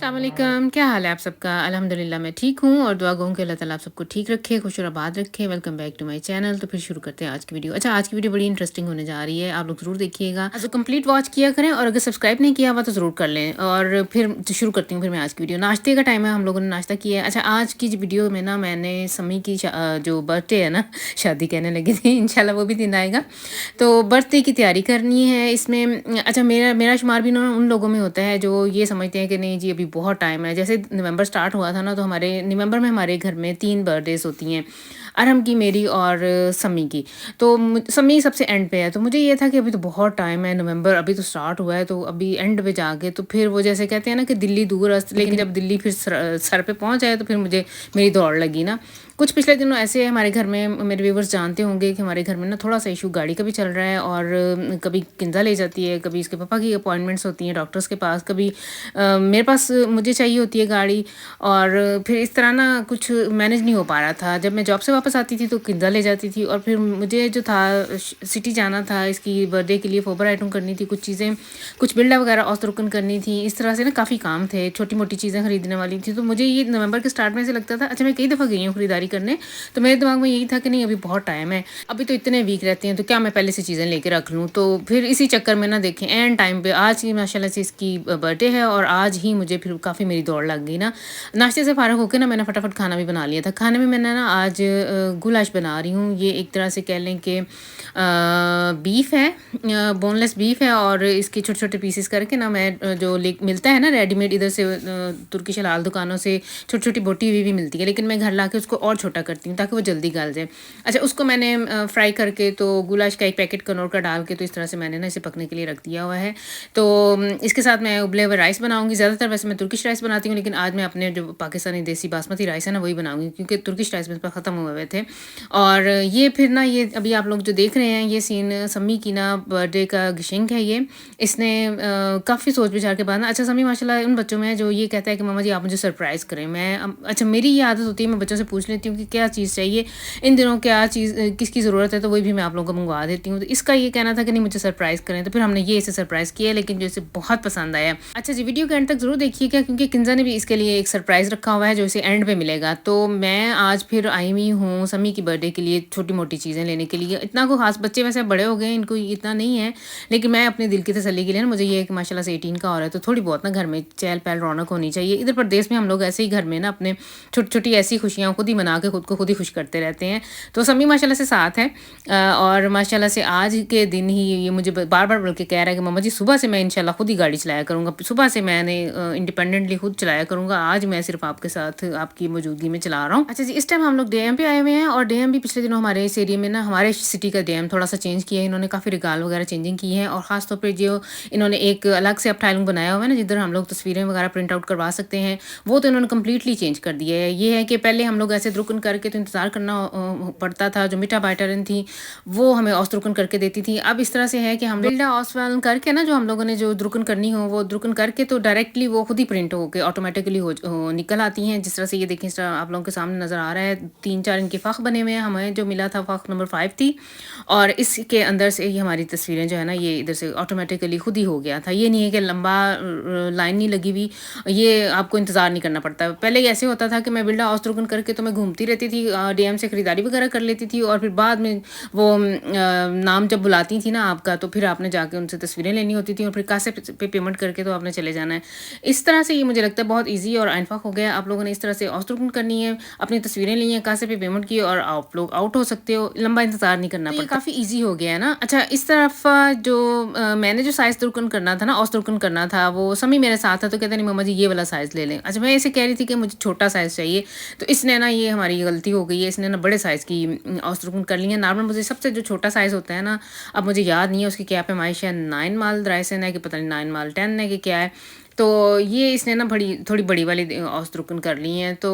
अस्सलाम वालेकुम, क्या हाल है आप सबका? अल्हम्दुलिल्लाह मैं ठीक हूँ और दुआ गो कि अल्लाह ताला आप सबको ठीक रखे, खुश और आबाद रखे। Welcome back to my channel. तो फिर शुरू करते हैं आज की वीडियो। अच्छा, आज की वीडियो बड़ी इंटरेस्टिंग होने जा रही है, आप लोग ज़रूर देखिएगा। तो कंप्लीट वॉच किया करें और अगर सब्सक्राइब नहीं किया हुआ तो ज़रूर कर लें। और फिर शुरू करती हूँ फिर मैं आज की वीडियो। नाश्ते का टाइम है, हम लोगों ने नाश्ता किया है। अच्छा, आज की वीडियो में ना मैंने समी की जो बर्थडे है ना, शादी कहने लगी थी, इंशाल्लाह वो भी दिन आएगा। तो बर्थडे की तैयारी करनी है इसमें। अच्छा, मेरा मेरा शुमार भी ना उन लोगों में होता है जो ये समझते हैं कि नहीं जी अभी बहुत टाइम है। जैसे नवंबर स्टार्ट हुआ था ना, तो हमारे नवंबर में हमारे घर में 3 बर्थडेज़ होती हैं, अरहम की, मेरी और समी की। तो समी सबसे एंड पे है, तो मुझे ये था कि अभी तो बहुत टाइम है, नवंबर अभी तो स्टार्ट हुआ है, तो अभी एंड पे जाके तो फिर वो जैसे कहते हैं ना कि दिल्ली दूर अस्त, लेकिन जब दिल्ली फिर सर पे पहुंच जाए तो फिर मुझे मेरी दौड़ लगी ना। कुछ पिछले दिनों ऐसे हमारे घर में, मेरे व्यूवर्स जानते होंगे कि हमारे घर में ना थोड़ा सा इशू गाड़ी का भी चल रहा है, और कभी किंजा ले जाती है, कभी इसके पापा की अपॉइंटमेंट्स होती हैं डॉक्टर्स के पास, कभी मेरे पास मुझे चाहिए होती है गाड़ी। और फिर इस तरह ना कुछ मैनेज नहीं हो पा रहा था। जब मैं जॉब से वापस आती थी तो किंजा ले जाती थी, और फिर मुझे जो था सिटी जाना था इसकी बर्थडे के लिए, फोबर आइटम करनी थी, कुछ चीज़ें, कुछ बिल्डा वगैरह औसतरुकन करनी थी, इस तरह से ना काफ़ी काम थे, छोटी मोटी चीज़ें खरीदने वाली थी। तो मुझे ये नवंबर के स्टार्ट में से लगता था, अच्छा मैं कई दफ़ा गई हूँ खरीदारी करने, तो मेरे दिमाग में यही था कि नहीं अभी बहुत टाइम है, अभी तो इतने वीक रहते हैं, तो क्या मैं पहले से चीज़ें लेके रख लूँ। तो फिर इसी चक्कर में ना देखें एंड टाइम पे आज ही माशाल्लाह से इसकी बर्थडे है, और आज ही मुझे फिर काफ़ी मेरी दौड़ लग गई ना। नाश्ते से फ़ारिग होकर ना मैंने फटाफट खाना भी बना लिया था। खाने में मैंने ना आज गुलाश बना रही हूँ। ये एक तरह से कह लें कि बीफ है, बोनलेस बीफ है, और इसके छोटे छोटे पीसेस करके ना मैं जो मिलता है ना रेडीमेड इधर से तुर्किश हलाल दुकानों से छोटी छोटी बोटी हुई भी मिलती है, लेकिन मैं घर ला के उसको और छोटा करती हूँ ताकि वो जल्दी गल जाए। अच्छा, उसको मैंने फ्राई करके, तो गुलाश का एक पैकेट कनौर का डाल के, तो इस तरह से मैंने ना इसे पकने के लिए रख दिया हुआ है। तो इसके साथ मैं उबले हुए राइस बनाऊंगी। ज़्यादातर वैसे मैं तुर्किश राइस बनाती हूँ, लेकिन आज मैं अपने जो पाकिस्तानी देसी बासमती राइस है ना वही बनाऊंगी, क्योंकि तुर्किश राइस मेरे पास ख़त्म हुए हुए थे। और ये फिर ना, ये अभी आप लोग जो देख रहे हैं ये सीन समी की ना बर्थडे का गिशिंग है ये। इसने काफ़ी सोच विचार के बाद ना, अच्छा समी माशाल्लाह उन बच्चों में है जो ये कहता है कि मम्मा जी आप मुझे सरप्राइज़ करें। मैं अच्छा, मेरी ये आदत होती है, मैं बच्चों से पूछ लेती हूँ कि क्या चीज़ चाहिए इन दिनों, क्या चीज़ किसकी ज़रूरत है, तो वही भी मैं आप लोगों को मंगवा देती हूँ। तो इसका ये कहना था कि नहीं मुझे सरप्राइज़ करें, तो फिर हमने ये इसे सरप्राइज़ किया, लेकिन जो इसे बहुत पसंद आया। अच्छा जी, वीडियो के एंड तक ज़रूर देखिएगा, क्योंकि किंजा ने भी इसके लिए एक सरप्राइज़ रखा हुआ है जो इसे एंड पे मिलेगा। तो मैं आज फिर आई हुई हूँ समी की बर्थडे के लिए छोटी मोटी चीज़ें लेने के लिए। इतना को खास, बच्चे वैसे बड़े हो गए, इनको इतना नहीं है, लेकिन मैं अपने दिल की तसल्ली के लिए ना, मुझे ये एक माशाल्लाह से 18 का हो रहा है, तो थोड़ी बहुत ना घर में चहल पहल रौनक होनी चाहिए। इधर प्रदेश में हम लोग ऐसे ही घर में ना अपने छोटी छोटी ऐसी खुशियाँ खुद ही मना के खुद को खुद ही खुश करते रहते हैं। तो समी माशाल्लाह से साथ है, और माशाल्लाह से आज के दिन ही ये मुझे बार बार बोल के कह रहा है कि मम्मा जी सुबह से मैं इंशाल्लाह खुद ही गाड़ी चलाया करूँगा, सुबह से मैंने इंडिपेंडेंटली खुद चलाया करूँगा, आज मैं सिर्फ आपके साथ आपकी मौजूदगी में चला रहा हूँ। अच्छा जी, इस टाइम हम लोग डीएम पे आए हुए हैं, और डीएम भी पिछले दिनों हमारे इस एरिया में ना, हमारे सिटी का डीएम थोड़ा सा चेंज किया है इन्होंने, काफ़ी रिगाल वगैरह चेंजिंग की है, और ख़ासतौर पर जो इन्होंने एक अलग से अपटाइलिंग बनाया हुआ है ना, जिधर हम लोग तस्वीरें वगैरह प्रिंट आउट करवा सकते हैं, वो तो इन्होंने कम्प्लीटली चेंज कर दिया है। ये है कि पहले हम लोग ऐसे द्रुकन करके तो इंतज़ार करना पड़ता था, जो मिटा बाइटरन थी वो हमें औसद्रुकन करके देती थी। अब इस तरह से है कि हम बिल्डा ऑसवालन करके ना, जो हम लोगों ने जो द्रुकन करनी हो वो द्रुकन करके, तो डायरेक्टली वो खुद ही प्रिंट होकर ऑटोमेटिकली निकल आती हैं। जिस तरह से ये देखें, इस तरह आप लोगों के सामने नज़र आ रहा है, 3-4 इनके फ़ख बने हुए हैं। हमें जो मिला था फ़ख नंबर 5 थी, और इसके अंदर से ये हमारी तस्वीरें जो है ना, ये इधर से ऑटोमेटिकली खुद ही हो गया था। ये नहीं है कि लंबा लाइन नहीं लगी हुई, ये आपको इंतज़ार नहीं करना पड़ता। पहले ऐसे होता था कि मैं बिल्डा औसद्रुकन करके तो मैं घूमती रहती थी, डीएम से खरीदारी वगैरह कर लेती थी, और फिर बाद में वो नाम जब बुलाती थी ना आपका, तो फिर आपने जाके उनसे तस्वीरें लेनी होती थी, और फिर कासे पे पेमेंट करके तो आपने चले जाना है। इस तरह से ये मुझे लगता है बहुत ईजी और अनफाक हो गया। आप लोगों ने इस तरह से औसद्रुकन करनी है, अपनी तस्वीरें ली हैं, कासे पे पेमेंट की, और आप लोग आउट हो सकते हो, लंबा इंतजार नहीं करना पड़ता, काफ़ी ईजी हो गया है ना। अच्छा, इस तरफ जो मैंने जो साइज़ द्रुकन करना था ना, औसद्रुकन करना था, वो समी मेरे साथ था, तो कहते नहीं मम्मा जी ये वाला साइज़ ले लें। अच्छा, मैं इसे कह रही थी कि मुझे छोटा साइज़ चाहिए, तो इसने ना, ये हमारी गलती हो गई है, इसने ना बड़े साइज़ की औसद्रुकन कर ली है। नॉर्मल मुझे सबसे जो छोटा साइज़ होता है ना, अब मुझे याद नहीं है उसकी क्या पैमाइश है, 9 माल राइसन है कि पता नहीं 9 माल 10 है कि क्या है। तो ये इसने ना थोड़ी बड़ी वाली औसद्रुकन कर ली हैं। तो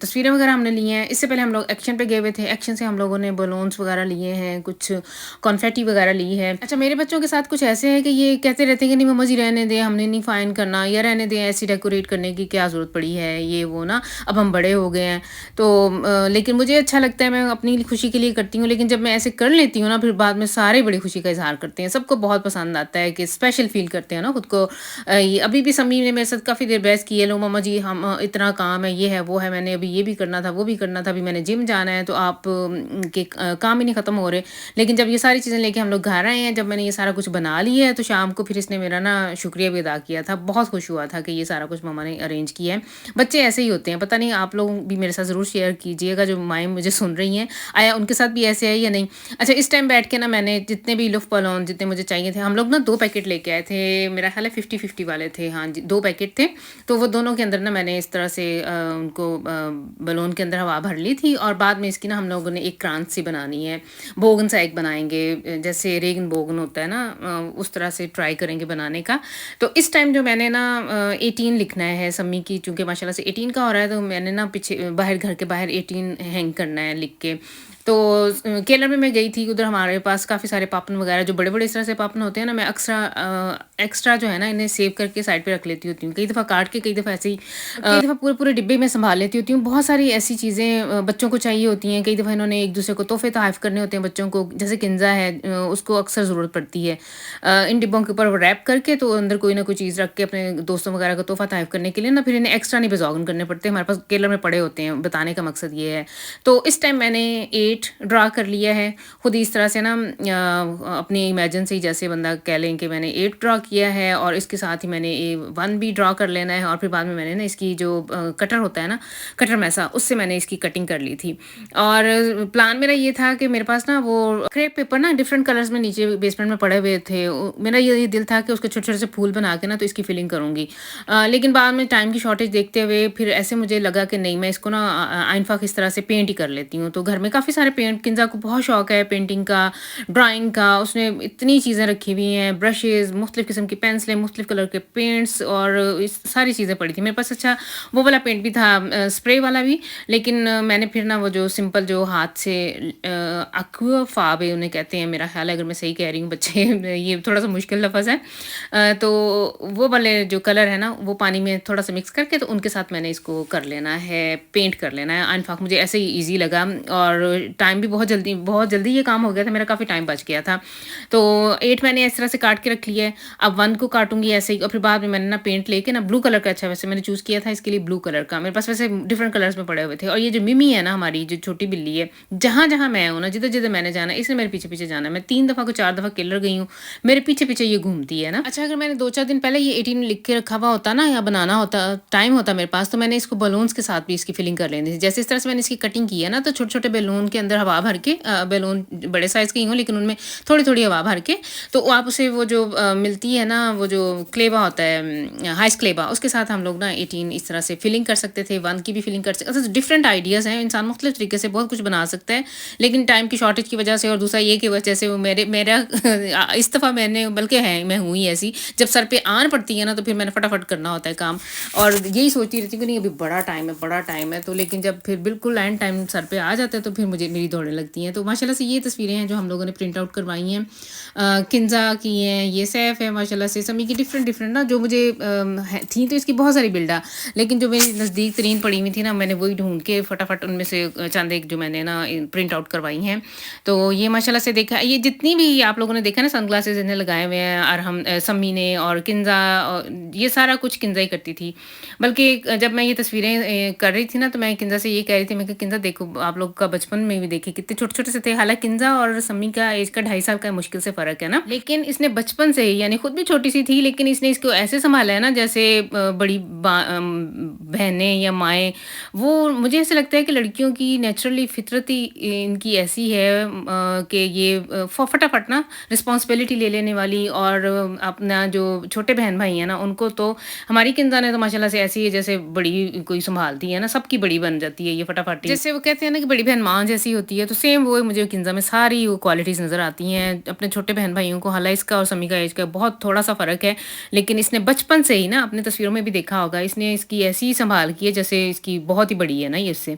तस्वीरें वगैरह हमने ली हैं। इससे पहले हम लोग एक्शन पे गए हुए थे, एक्शन से हम लोगों ने बलून्स वगैरह लिए हैं, कुछ कॉन्फेटी वगैरह ली है। अच्छा, मेरे बच्चों के साथ कुछ ऐसे हैं कि ये कहते रहते हैं कि नहीं मम्मा जी रहने दें, हमने नहीं फाइन करना, या रहने दें, ऐसी डेकोरेट करने की क्या ज़रूरत पड़ी है, ये वो ना, अब हम बड़े हो गए हैं। तो लेकिन मुझे अच्छा लगता है, मैं अपनी खुशी के लिए करती हूँ, लेकिन जब मैं ऐसे कर लेती हूँ ना, फिर बाद में सारे बड़ी खुशी का इज़हार करते हैं, सबको बहुत पसंद आता है, कि स्पेशल फ़ील करते हैं ना खुद को। अभी भी समी ने मेरे साथ काफ़ी देर बहस की है, लो मम्मा जी हम इतना काम है, ये है, वो है, मैंने अभी ये भी करना था, वो भी करना था, अभी मैंने जिम जाना है, तो आप के काम ही नहीं ख़त्म हो रहे। लेकिन जब ये सारी चीज़ें लेके हम लोग घर आए हैं, जब मैंने ये सारा कुछ बना लिया है, तो शाम को फिर इसने मेरा ना शुक्रिया भी अदा किया था। बहुत खुश हुआ था कि ये सारा कुछ मम्मा ने अरेंज किया है। बच्चे ऐसे ही होते हैं, पता नहीं आप लोग भी मेरे साथ ज़रूर शेयर कीजिएगा जो माएँ मुझे सुन रही हैं, आया उनके साथ भी ऐसे है या नहीं? अच्छा, इस टाइम बैठ के ना मैंने जितने भी लुफ़ बलून जितने मुझे चाहिए थे, हम लोग ना 2 पैकेट लेके आए थे, मेरा ख़्याल है 50-50 वाले थे, हाँ जी, 2 पैकेट थे। तो वो दोनों के अंदर ना मैंने इस तरह से उनको बलून के अंदर हवा भर ली थी और बाद में इसकी ना हम लोगों ने एक क्रांच सी बनानी है। बोगन सा एक बनाएँगे, जैसे रेगन बोगन होता है ना, उस तरह से ट्राई करेंगे बनाने का। तो इस टाइम जो मैंने ना 18 लिखना है सम्मी की, चूँकि माशाल्लाह से 18 का हो रहा है, तो मैंने ना पीछे बाहर घर के बाहर 18 हैंग करना है लिख के। तो केरला में मैं गई थी, उधर हमारे पास काफ़ी सारे पापन वगैरह जो बड़े-बड़े इस तरह से पापन होते हैं ना, मैं एक्स्ट्रा जो है ना इन्हें सेव करके साइड पे रख लेती होती हूँ। कई दफ़ा काट के, कई दफ़ा ऐसे ही कई दफ़ा पूरे-पूरे डिब्बे में सँभाल लेती होती हूँ। बहुत सारी ऐसी चीज़ें बच्चों को चाहिए होती हैं, कई दफ़ा इन्होंने एक-दूसरे को तोहफ़े तोहफ़ करने होते हैं बच्चों को, जैसे किंज़ा है, उसको अक्सर ज़रूरत पड़ती है। इन डिब्बों के ऊपर रैप करके तो अंदर कोई ना कोई चीज़ रख के अपने दोस्तों वगैरह को तोहफ़ा तोहफ़ करने के लिए ना, फिर इन्हें एक्स्ट्रा नहीं बेज़ौगन करने पड़ते, हमारे पास केरला में पड़े होते हैं, बताने का मकसद ये है। तो इस टाइम मैंने 8 ड्रा कर लिया है, खुद ही इस तरह से ना अपनी इमेजिन से ही, जैसे बंदा कह लें कि मैंने 8 ड्रा किया है और इसके साथ ही मैंने 1 भी ड्रा कर लेना है और फिर बाद में मैंने ना इसकी जो कटर होता है ना, कटर मैसा, उससे मैंने इसकी कटिंग कर ली थी। और प्लान मेरा ये था कि मेरे पास ना वो क्रेप पेपर ना डिफरेंट कलर्स में नीचे बेसमेंट में पड़े हुए थे, मेरा ये दिल था कि उसके छोटे-छोटे से फूल बना के ना तो इसकी फिलिंग करूँगी। लेकिन बाद में टाइम की शॉर्टेज देखते हुए फिर ऐसे मुझे लगा कि नहीं, मैं इसको ना आइनफाक इस तरह से पेंट ही कर लेती हूँ। तो घर में काफ़ी सारे पेंट, किंज़ा को बहुत शौक है पेंटिंग का, ड्राइंग का, उसने इतनी चीज़ें रखी हुई हैं, ब्रशेज़, मुख्तलिफ़ किस्म की पेंसिलें, मुख्तलिफ़ कलर के पेंट्स और इस सारी चीज़ें पड़ी थी। मेरे पास अच्छा वो वाला पेंट भी था, स्प्रे वाला भी, लेकिन मैंने फिर ना वो जो सिंपल जो हाथ से एक्वा फ़ाब उन्हें कहते हैं, मेरा ख़्याल है, अगर मैं सही कह रही हूँ बच्चे ये थोड़ा-सा मुश्किल लफ़्ज़ है। तो वो वाले जो कलर है ना, वो पानी में थोड़ा-सा मिक्स करके तो उनके साथ मैंने इसको कर लेना है, पेंट कर लेना है। इनफैक्ट मुझे ऐसे ही ईज़ी लगा और टाइम भी बहुत जल्दी ये काम हो गया था, मेरा काफ़ी टाइम बच गया था। तो 8 मैंने इस तरह से काट के रख लिया है। अब 1 को काटूँगी ऐसे ही और फिर बाद में मैंने ना पेंट लेके ना ब्लू कलर का, अच्छा वैसे मैंने चूज़ किया था इसके लिए ब्लू कलर का। मेरे पास वैसे डिफरेंट कलर्स में पड़े हुए थे और ये जो मिमी है ना हमारी, जो छोटी बिल्ली है, जहाँ-जहाँ मैं हूँ ना, जिधर-जिधर मैंने जाना है, इसने मेरे पीछे-पीछे जाना है। मैं 3 दफ़ा को 4 दफ़ा केरल गई हूँ, मेरे पीछे-पीछे ये घूमती है ना। अच्छा, अगर मैंने 2-4 दिन पहले ये 18 लिख के रखा हुआ होता ना, या बनाना होता, टाइम होता मेरे पास, तो मैंने इसको बलून्स के साथ भी इसकी फिलिंग कर लेनी थी। जैसे इस तरह से मैंने इसकी कटिंग की है ना, तो छोटे-छोटे बैलून के अंदर हवा भर के, बैलून बड़े साइज़ के ही हों लेकिन उनमें थोड़ी-थोड़ी हवा भर के, तो आप उसे वो जो मिलती है ना, वो जो क्लेबा होता है, हाइस क्लेबा, उसके साथ हम लोग ना 18 इस तरह से फिलिंग कर सकते थे, 1 की भी फिलिंग कर सकते, अच्छा डिफरेंट आइडियाज़ हैं, इंसान मुख्तलिफ तरीके से बहुत कुछ बना सकता है, लेकिन टाइम की शॉर्टेज की वजह से और दूसरा ये कि वजह से वो मेरा इस दफ़ा मैंने, बल्कि है मैं हुई ऐसी, जब सर पे आन पड़ती है ना, तो फिर मैंने फटाफट करना होता है काम और यही सोचती रहती हूँ कि नहीं अभी बड़ा टाइम है, तो लेकिन जब फिर बिल्कुल एंड टाइम सर पे आ जाता है तो फिर मेरी दौड़ने लगती हैं। तो माशाल्लाह से ये तस्वीरें हैं जो हम लोगों ने प्रिंट आउट करवाई हैं, किंज़ा की हैं, ये सैफ़ है माशाल्लाह से, समी की डिफरेंट ना जो मुझे थी, तो इसकी बहुत सारी बिल्डा, लेकिन जो मेरी नज़दीक तरीन पड़ी हुई थी ना, मैंने वही ढूंढ के फटाफट उनमें से चंद एक जो मैंने ना प्रिंट आउट करवाई हैं। तो ये माशाल्लाह से देखा, ये जितनी भी आप लोगों ने देखा ना सनग्लासेस इन्हें लगाए हुए हैं, और हम सम्मी ने और किंज़ा, ये सारा कुछ किंज़ा ही करती थी। बल्कि जब मैं ये तस्वीरें कर रही थी ना, तो मैं किंज़ा से ये कह रही थी, मैं कहा किंज़ा देखो, आप लोग का बचपन में भी देखिए कितने छोटे-छोटे से थे, हालाँकि किंज़ा और सम्मी का एज का 2.5 साल का मुश्किल से फ़र्क है ना, लेकिन इसने बचपन से ही, यानी खुद भी छोटी-सी थी, लेकिन इसने इसको ऐसे सँभाला है ना जैसे बड़ी बहनें या माएँ, वो मुझे ऐसा लगता है कि लड़कियों की नेचुरली फितरत ही इनकी ऐसी है कि ये फटाफट ना रिस्पॉन्सिबिलिटी ले लेने वाली, और अपना जो छोटे बहन-भाई हैं ना, उनको तो हमारी किंज़ा ने तो माशाल्लाह से ऐसी है जैसे बड़ी कोई सँभालती है ना, सबकी बड़ी बन जाती है ये फटाफट ही। जैसे वो कहते हैं ना कि बड़ी बहन माँ जैसी होती है, तो सेम वो मुझे किंज़ा में सारी वो क्वालिटीज़ नज़र आती हैं। अपने छोटे बहन-भाइयों को, हालाँकि इसका और समी का एज का बहुत थोड़ा-सा फ़र्क है, लेकिन इसने बचपन से ही ना, आपने तस्वीरों में भी देखा होगा, इसने इसकी ऐसी सँभाल की है जैसे इसकी बहुत ही बड़ी है ना ये इससे।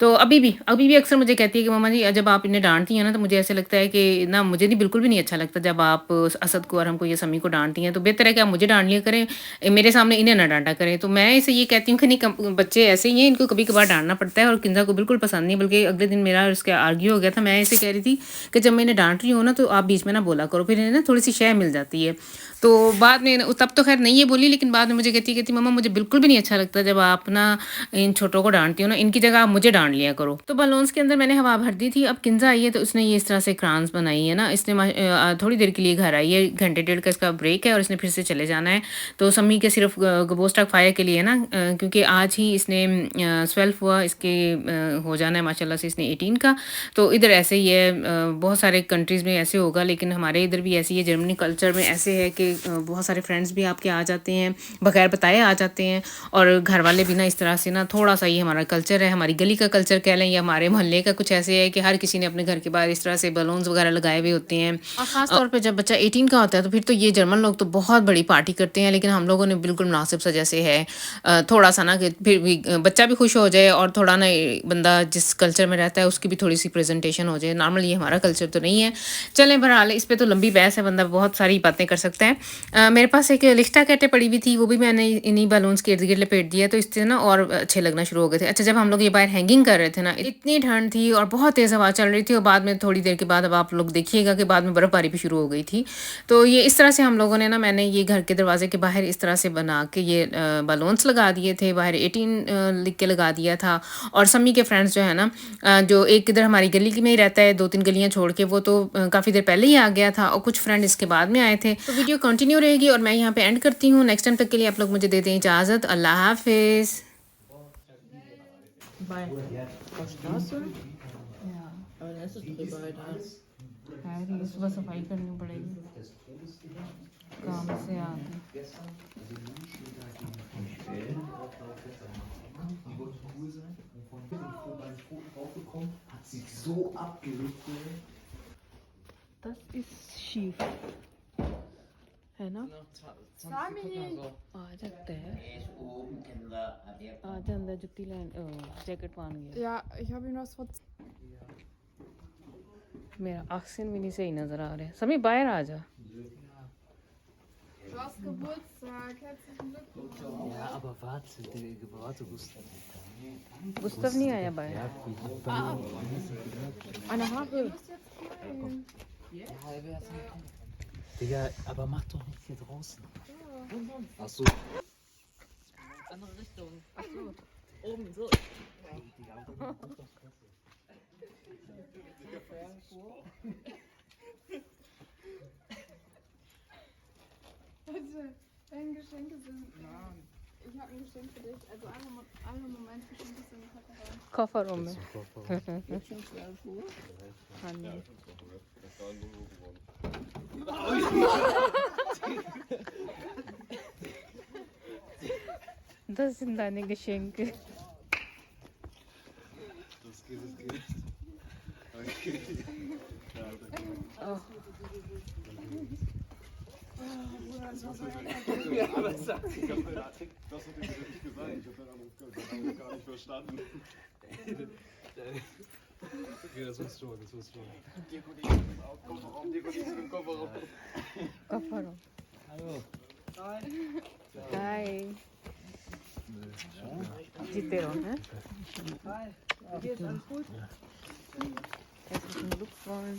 तो अभी भी अक्सर मुझे कहती है कि मम्मा जी, जब आप इन्हें डाँटती हैं ना, तो मुझे ऐसा लगता है कि ना, मुझे नहीं, बिल्कुल भी नहीं अच्छा लगता जब आप असद को और हमको, ये समी को डाँटती हैं, तो बेहतर है कि आप मुझे डाँट लिया करें, मेरे सामने इन्हें ना डाँटा करें। तो मैं इसे ये कहती हूँ कि नहीं, बच्चे ऐसे ही हैं, इनको कभी-कभार डाँटना पड़ता है, और किंज़ा को बिल्कुल पसंद नहीं, बल्कि अगले दिन मेरा और उसका आर्ग्यू हो गया था। मैं इसे कह रही थी कि जब मैं इन्हें डाँट रही हूँ ना, तो आप बीच में ना बोला करो, फिर इन्हें ना थोड़ी-सी शय मिल जाती है। तो बाद में तब तो खैर नहीं ये बोली, लेकिन बाद में मुझे कहती मम्मा मुझे बिल्कुल भी नहीं अच्छा लगता जब आप ना इन छोटों को डांटती हो ना, इनकी जगह आप मुझे डांट लिया करो। तो बलून्स के अंदर मैंने हवा भर दी थी। अब किंजा आई है तो उसने ये इस तरह से क्रांस बनाई है ना, इसने थोड़ी देर के लिए घर आई है, घंटे डेढ़ का इसका ब्रेक है और इसने फिर से चले जाना है। तो सम्मी के सिर्फ गोस्टक फायर के लिए ना, क्योंकि आज ही इसने 12 हुआ, इसके हो जाना है माशाल्लाह से इसने 18 का। तो इधर ऐसे ही है, बहुत सारे कंट्रीज़ में ऐसे होगा, लेकिन हमारे इधर भी ऐसे ही है। जर्मनी कल्चर में ऐसे है कि बहुत सारे फ्रेंड्स भी आपके आ जाते हैं, बगैर बताए आ जाते हैं, और घर वाले भी ना इस तरह से ना, थोड़ा सा ये हमारा कल्चर है, हमारी गली का कल्चर कह लें या हमारे मोहल्ले का कुछ ऐसे है कि हर किसी ने अपने घर के बाहर इस तरह से बलून्स वगैरह लगाए हुए होते हैं। और ख़ास तौर पे जब बच्चा 18 का होता है तो फिर तो ये जर्मन लोग तो बहुत बड़ी पार्टी करते हैं, लेकिन हम लोगों ने बिल्कुल मुनासिब सा जैसे है, थोड़ा सा ना कि फिर भी बच्चा भी खुश हो जाए और थोड़ा ना बंदा जिस कल्चर में रहता है उसकी भी थोड़ी सी प्रेजेंटेशन हो जाए। नॉर्मल ये हमारा कल्चर तो नहीं है। चलें, बहरहाल इस पे तो लंबी बहस है, बंदा बहुत सारी बातें कर सकता है। मेरे पास एक लिफ्टा कैटे पड़ी हुई थी, वो भी मैंने इन्हीं बलून्स के इर्द गिर्द लपेट दिया, तो इससे ना और अच्छे लगना शुरू हो गए थे। अच्छा, जब हम लोग ये बाहर हैंगिंग कर रहे थे ना, इतनी ठंड थी और बहुत तेज़ हवा चल रही थी, और बाद में थोड़ी देर के बाद अब आप लोग देखिएगा कि बाद में बर्फ़बारी भी शुरू हो गई थी। तो ये इस तरह से हम लोगों ने ना, मैंने ये घर के दरवाजे के बाहर इस तरह से बना के ये बलून्स लगा दिए थे, बाहर 18 लिख के लगा दिया था। और सम्मी के फ्रेंड्स जो है ना, जो एक इधर हमारी गली में ही रहता है 2-3 गलियाँ छोड़ के, वो तो काफ़ी देर पहले ही आ गया था, और कुछ फ्रेंड इसके बाद में आए थे। तो वीडियो कंटिन्यू रहेगी और मैं यहाँ पे एंड करती हूँ। नेक्स्ट टाइम तक के लिए आप लोग मुझे दे दें इजाज़त। अल्लाह हाफिज़। बाय। सुबह सफाई करनी पड़ेगी, काम से आके। Das ist schief, है ना? आ सकता है, आ जा अंदर, जुत्ती लैन जैकेट पहन गया। Ja, ich habe ihm was vor. मेरा ऑक्सीजन भी नहीं सही नजर आ रहा है। समी बाहर आ जा। Du hast Geburtstag, herzlichen Glückwunsch. Ja, aber warte, Gustav. गुस्तव नहीं आया बाहर। Eine Haare. Du musst jetzt rein. Digga, aber mach doch nicht hier draußen. Ach so. Andere Richtung. Ach so. Oben so. Bitte, deine Geschenke sind. Nein. Ich habe ein Geschenk für dich. Also alle Momentgeschenke sind im Kofferraum. Kofferraum में। Jetzt schon 12 Uhr. हाँ जी। Das sind deine Geschenke. Das geht. Okay. Oh. Ja, aber sag Ich hab das hat er nicht gesagt. Ich hab deinen Anruf gar nicht verstanden. Okay, das war's schon. Kofferraum. Kofferraum. Hallo. Hi. जीते रहो, हैं? Geht's alles gut? Herzlichen Glückwunsch.